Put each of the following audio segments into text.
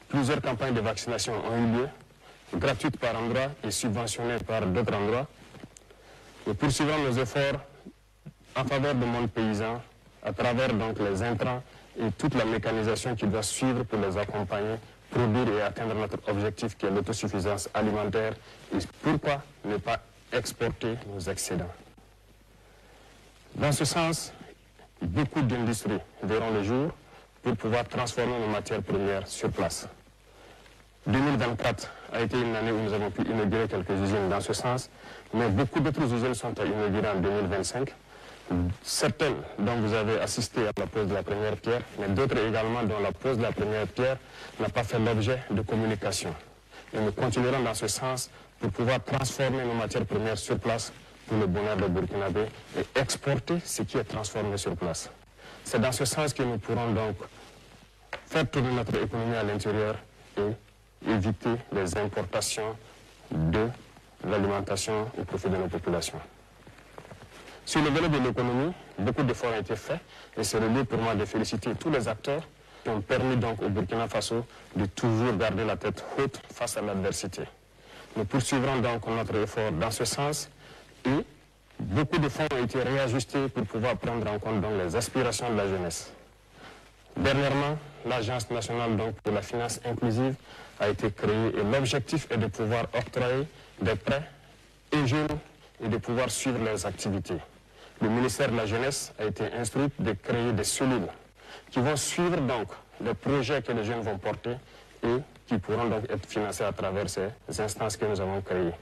Plusieurs campagnes de vaccination ont eu lieu, gratuites par endroit et subventionnées par d'autres endroits. Nous poursuivrons nos efforts en faveur du monde paysan à travers donc les intrants et toute la mécanisation qui doit suivre pour les accompagner, produire et atteindre notre objectif qui est l'autosuffisance alimentaire. Et pourquoi ne pas exporter nos excédents? Dans ce sens, beaucoup d'industries verront le jour pour pouvoir transformer nos matières premières sur place. 2024 a été une année où nous avons pu inaugurer quelques usines dans ce sens, mais beaucoup d'autres usines sont à inaugurer en 2025. Certaines dont vous avez assisté à la pose de la première pierre, mais d'autres également dont la pose de la première pierre n'a pas fait l'objet de communication. Et nous continuerons dans ce sens pour pouvoir transformer nos matières premières sur place pour le bonheur des Burkinabés et exporter ce qui est transformé sur place. C'est dans ce sens que nous pourrons donc faire tourner notre économie à l'intérieur et éviter les importations de l'alimentation au profit de nos populations. Sur le volet de l'économie, beaucoup d'efforts ont été faits et c'est le lieu pour moi de féliciter tous les acteurs qui ont permis donc au Burkina Faso de toujours garder la tête haute face à l'adversité. Nous poursuivrons donc notre effort dans ce sens et beaucoup de fonds ont été réajustés pour pouvoir prendre en compte donc les aspirations de la jeunesse. Dernièrement, l'Agence nationale donc pour la finance inclusive a été créée et l'objectif est de pouvoir octroyer des prêts aux jeunes et de pouvoir suivre leurs activités. Le ministère de la Jeunesse a été instruit de créer des cellules qui vont suivre donc les projets que les jeunes vont porter et qui pourront donc être financés à travers ces instances que nous avons créées.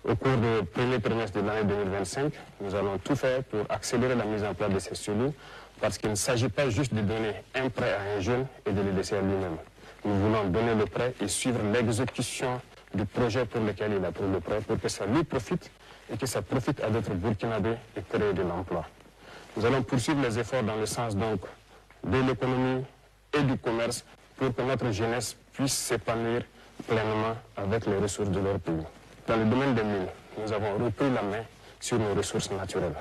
Au cours du premier trimestre de l'année 2025, nous allons tout faire pour accélérer la mise en place de ces cellules parce qu'il ne s'agit pas juste de donner un prêt à un jeune et de le laisser à lui-même. Nous voulons donner le prêt et suivre l'exécution du projet pour lequel il a pris le prêt pour que ça lui profite et que ça profite à d'autres Burkinabés et créer de l'emploi. Nous allons poursuivre les efforts dans le sens donc de l'économie et du commerce pour que notre jeunesse puisse s'épanouir pleinement avec les ressources de leur pays. Dans le domaine des mines, nous avons repris la main sur nos ressources naturelles.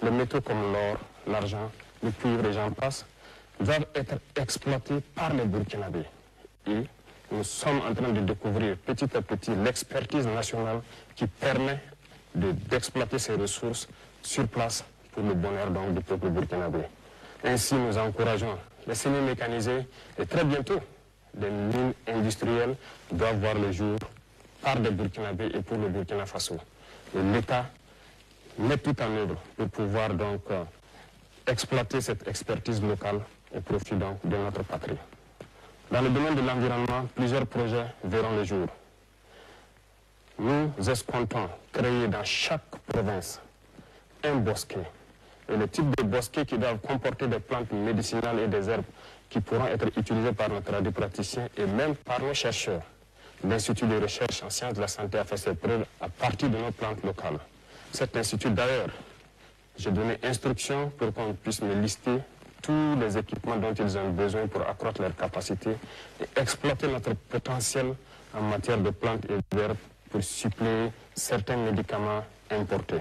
Les métaux comme l'or, l'argent, le cuivre et j'en passe doivent être exploités par les Burkinabés. Et nous sommes en train de découvrir petit à petit l'expertise nationale qui permet d'exploiter ces ressources sur place pour le bonheur donc, du peuple burkinabé. Ainsi, nous encourageons les semis mécanisés et très bientôt, des mines industrielles doivent voir le jour par des Burkinabés et pour le Burkina Faso. Et l'État met tout en œuvre pour pouvoir donc exploiter cette expertise locale au profit donc, de notre patrie. Dans le domaine de l'environnement, plusieurs projets verront le jour. Nous escomptons créer dans chaque province un bosquet. Et le type de bosquet qui doivent comporter des plantes médicinales et des herbes qui pourront être utilisées par nos radiopraticiens et même par nos chercheurs. L'Institut de recherche en sciences de la santé a fait ses preuves à partir de nos plantes locales. Cet institut d'ailleurs, j'ai donné instruction pour qu'on puisse me lister tous les équipements dont ils ont besoin pour accroître leur capacité et exploiter notre potentiel en matière de plantes et d'herbes pour suppléer certains médicaments importés.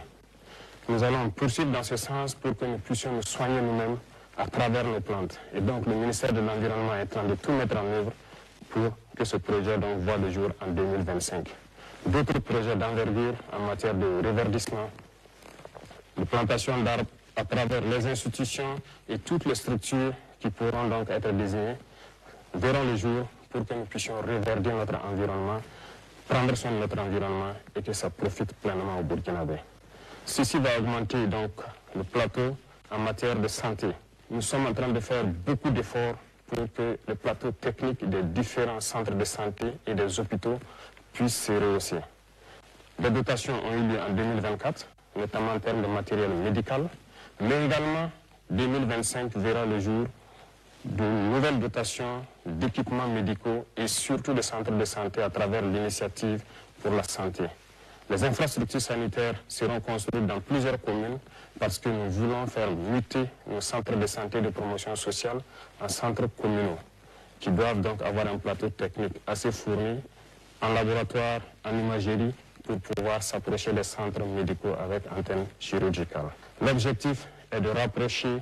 Nous allons poursuivre dans ce sens pour que nous puissions nous soigner nous-mêmes à travers nos plantes. Et donc le ministère de l'Environnement est en train de tout mettre en œuvre pour que ce projet donc voit le jour en 2025. D'autres projets d'envergure en matière de reverdissement, de plantation d'arbres à travers les institutions et toutes les structures qui pourront donc être désignées verront le jour pour que nous puissions reverdir notre environnement, prendre soin de notre environnement et que ça profite pleinement aux Burkinabés. Ceci va augmenter donc le plateau en matière de santé. Nous sommes en train de faire beaucoup d'efforts pour que le plateau technique des différents centres de santé et des hôpitaux puisse se rehausser. Les dotations ont eu lieu en 2024, notamment en termes de matériel médical, mais également 2025 verra le jour de nouvelles dotations d'équipements médicaux et surtout de centres de santé à travers l'initiative pour la santé. Les infrastructures sanitaires seront construites dans plusieurs communes parce que nous voulons faire muter nos centres de santé de promotion sociale en centres communaux qui doivent donc avoir un plateau technique assez fourni en laboratoire, en imagerie pour pouvoir s'approcher des centres médicaux avec antenne chirurgicale. L'objectif est de rapprocher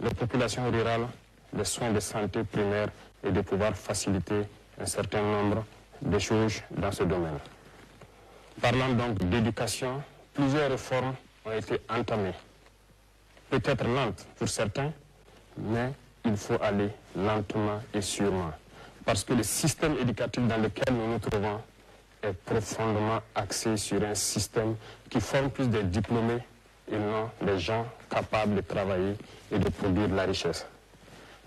les populations rurales des soins de santé primaires et de pouvoir faciliter un certain nombre de choses dans ce domaine. Parlant donc d'éducation, plusieurs réformes ont été entamées. Peut-être lentes pour certains, mais il faut aller lentement et sûrement. Parce que le système éducatif dans lequel nous nous trouvons est profondément axé sur un système qui forme plus des diplômés et non des gens capables de travailler et de produire de la richesse.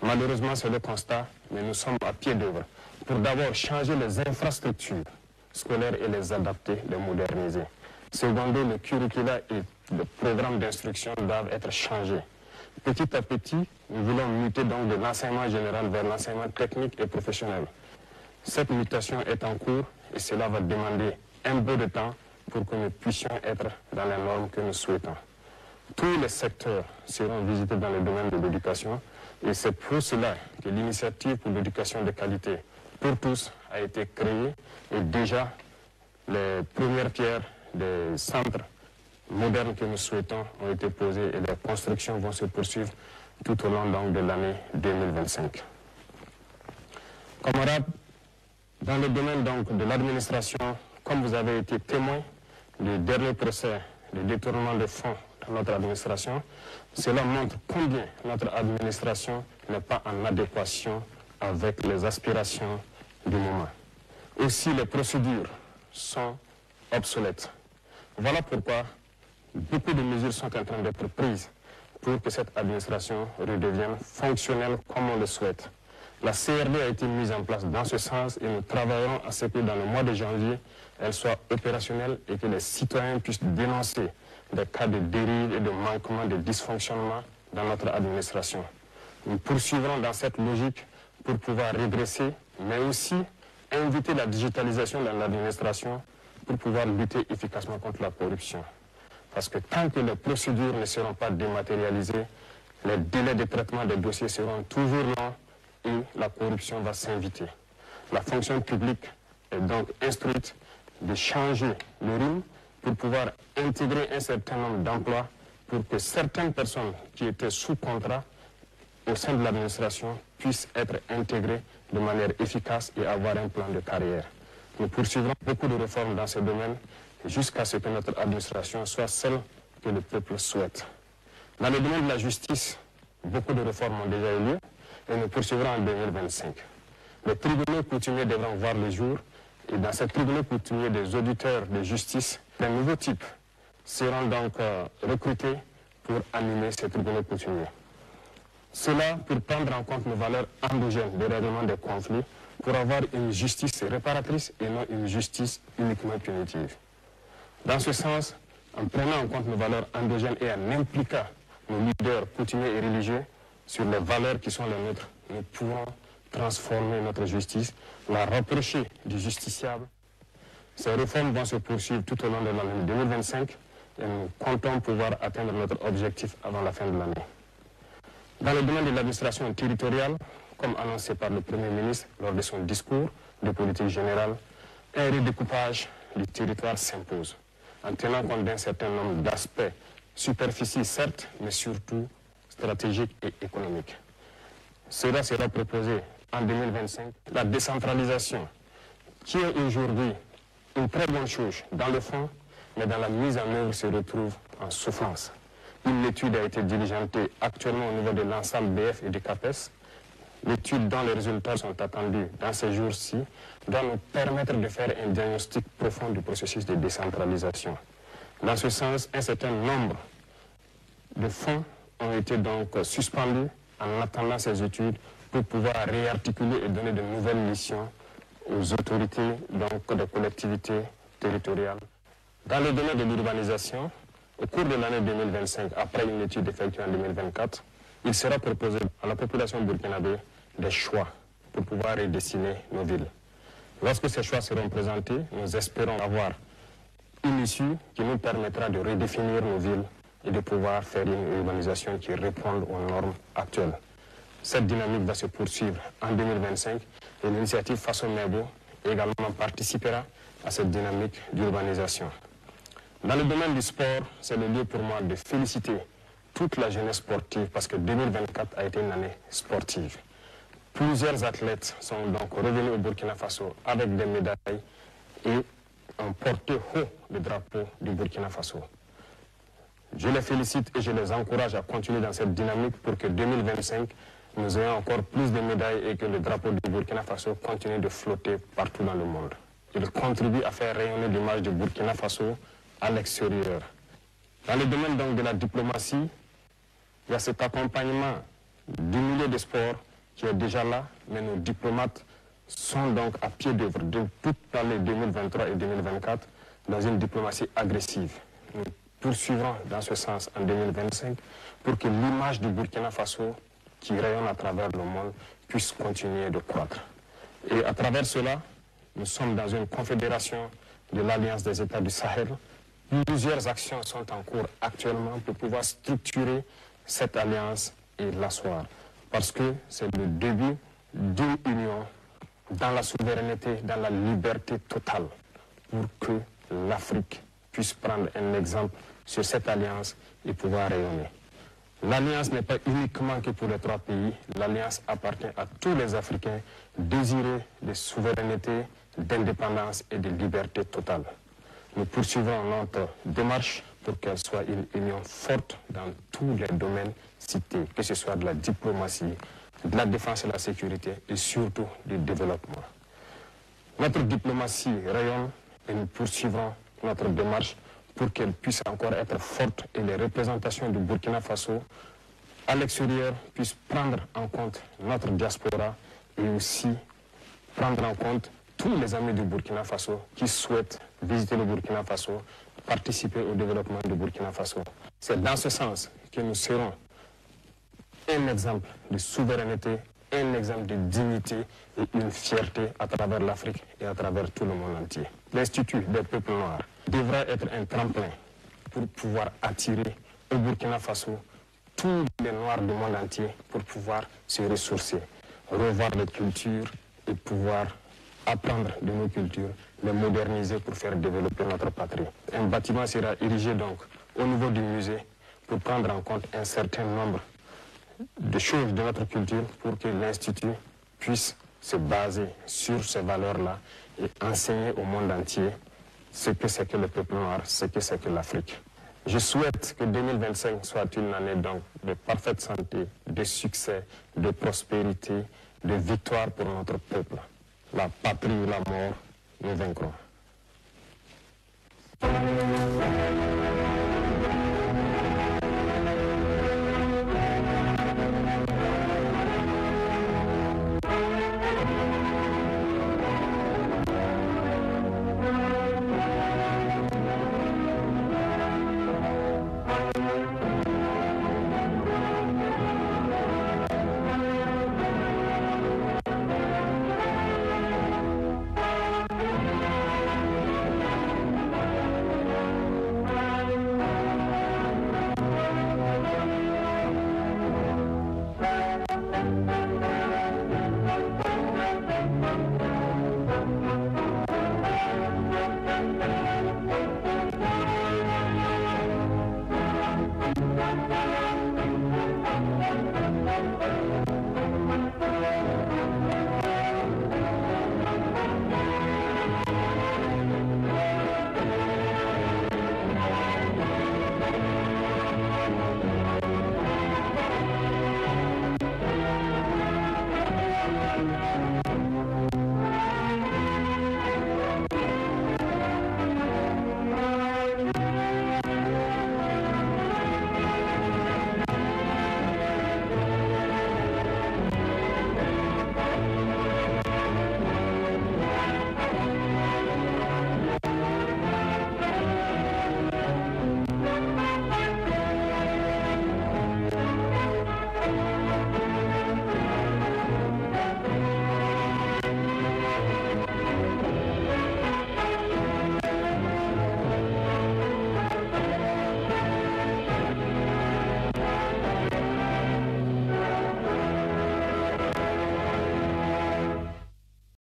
Malheureusement, c'est le constat, mais nous sommes à pied d'œuvre pour d'abord changer les infrastructures scolaires et les adapter, les moderniser. Secondo, le curricula et le programme d'instruction doivent être changés. Petit à petit, nous voulons muter donc de l'enseignement général vers l'enseignement technique et professionnel. Cette mutation est en cours et cela va demander un peu de temps pour que nous puissions être dans les normes que nous souhaitons. Tous les secteurs seront visités dans le domaine de l'éducation et c'est pour cela que l'initiative pour l'éducation de qualité pour tous a été créée et déjà les premières pierres des centres modernes que nous souhaitons ont été posées et les constructions vont se poursuivre tout au long donc, de l'année 2025. Camarades, dans le domaine donc, de l'administration, comme vous avez été témoin du dernier procès de détournement de fonds dans notre administration, cela montre combien notre administration n'est pas en adéquation avec les aspirations du moment. Aussi, les procédures sont obsolètes. Voilà pourquoi beaucoup de mesures sont en train d'être prises pour que cette administration redevienne fonctionnelle comme on le souhaite. La CRD a été mise en place dans ce sens et nous travaillerons à ce que dans le mois de janvier, elle soit opérationnelle et que les citoyens puissent dénoncer des cas de dérive et de manquement, de dysfonctionnement dans notre administration. Nous poursuivrons dans cette logique pour pouvoir redresser, mais aussi inviter la digitalisation dans l'administration pour pouvoir lutter efficacement contre la corruption. Parce que tant que les procédures ne seront pas dématérialisées, les délais de traitement des dossiers seront toujours longs et la corruption va s'inviter. La fonction publique est donc instruite de changer le rythme pour pouvoir intégrer un certain nombre d'emplois pour que certaines personnes qui étaient sous contrat au sein de l'administration puissent être intégrées de manière efficace et avoir un plan de carrière. Nous poursuivrons beaucoup de réformes dans ce domaine jusqu'à ce que notre administration soit celle que le peuple souhaite. Dans le domaine de la justice, beaucoup de réformes ont déjà eu lieu et nous poursuivrons en 2025. Les tribunaux coutumiers devront voir le jour et dans ces tribunaux coutumiers des auditeurs de justice, des nouveaux types seront donc recrutés pour animer ces tribunaux coutumiers. Cela pour prendre en compte nos valeurs endogènes de règlement des conflits, pour avoir une justice réparatrice et non une justice uniquement punitive. Dans ce sens, en prenant en compte nos valeurs endogènes et en impliquant nos leaders coutumiers et religieux sur les valeurs qui sont les nôtres, nous pourrons transformer notre justice, la rapprocher du justiciable. Ces réformes vont se poursuivre tout au long de l'année 2025 et nous comptons pouvoir atteindre notre objectif avant la fin de l'année. Dans le domaine de l'administration territoriale, comme annoncé par le Premier ministre lors de son discours de politique générale, un redécoupage du territoire s'impose, en tenant compte d'un certain nombre d'aspects, superficie certes, mais surtout stratégiques et économiques. Cela sera proposé en 2025. La décentralisation, qui est aujourd'hui une très bonne chose dans le fond, mais dans la mise en œuvre se retrouve en souffrance. Une étude a été diligentée actuellement au niveau de l'ensemble BF et du CAPES. L'étude dont les résultats sont attendus dans ces jours-ci doit nous permettre de faire un diagnostic profond du processus de décentralisation. Dans ce sens, un certain nombre de fonds ont été donc suspendus en attendant ces études pour pouvoir réarticuler et donner de nouvelles missions aux autorités donc des collectivités territoriales. Dans le domaine de l'urbanisation, au cours de l'année 2025, après une étude effectuée en 2024, il sera proposé à la population burkinabé des choix pour pouvoir redessiner nos villes. Lorsque ces choix seront présentés, nous espérons avoir une issue qui nous permettra de redéfinir nos villes et de pouvoir faire une urbanisation qui réponde aux normes actuelles. Cette dynamique va se poursuivre en 2025 et l'initiative Faso Mebo également participera à cette dynamique d'urbanisation. Dans le domaine du sport, c'est le lieu pour moi de féliciter toute la jeunesse sportive parce que 2024 a été une année sportive. Plusieurs athlètes sont donc revenus au Burkina Faso avec des médailles et ont porté haut le drapeau du Burkina Faso. Je les félicite et je les encourage à continuer dans cette dynamique pour que 2025, nous ayons encore plus de médailles et que le drapeau du Burkina Faso continue de flotter partout dans le monde. Il contribue à faire rayonner l'image du Burkina Faso à l'extérieur. Dans le domaine donc de la diplomatie, il y a cet accompagnement du milieu des sports qui est déjà là, mais nos diplomates sont donc à pied d'œuvre de toute l'année 2023 et 2024 dans une diplomatie agressive. Nous poursuivrons dans ce sens en 2025 pour que l'image du Burkina Faso qui rayonne à travers le monde puisse continuer de croître. Et à travers cela, nous sommes dans une confédération de l'Alliance des États du Sahel. Plusieurs actions sont en cours actuellement pour pouvoir structurer cette alliance et l'asseoir. Parce que c'est le début d'une union dans la souveraineté, dans la liberté totale, pour que l'Afrique puisse prendre un exemple sur cette alliance et pouvoir rayonner. L'alliance n'est pas uniquement que pour les 3 pays, l'alliance appartient à tous les Africains désireux de souveraineté, d'indépendance et de liberté totale. Nous poursuivons notre démarche pour qu'elle soit une union forte dans tous les domaines cités, que ce soit de la diplomatie, de la défense et de la sécurité et surtout du développement. Notre diplomatie rayonne et nous poursuivrons notre démarche pour qu'elle puisse encore être forte et les représentations du Burkina Faso à l'extérieur puissent prendre en compte notre diaspora et aussi prendre en compte tous les amis du Burkina Faso qui souhaitent visiter le Burkina Faso, participer au développement du Burkina Faso. C'est dans ce sens que nous serons un exemple de souveraineté, un exemple de dignité et une fierté à travers l'Afrique et à travers tout le monde entier. L'Institut des peuples noirs devra être un tremplin pour pouvoir attirer au Burkina Faso tous les Noirs du monde entier pour pouvoir se ressourcer, revoir les cultures et pouvoir apprendre de nos cultures, les moderniser pour faire développer notre patrie. Un bâtiment sera érigé donc au niveau du musée pour prendre en compte un certain nombre de choses de notre culture pour que l'Institut puisse se baser sur ces valeurs-là et enseigner au monde entier ce que c'est que le peuple noir, ce que c'est que l'Afrique. Je souhaite que 2025 soit une année donc de parfaite santé, de succès, de prospérité, de victoire pour notre peuple. La patrie ou la mort, nous vaincrons.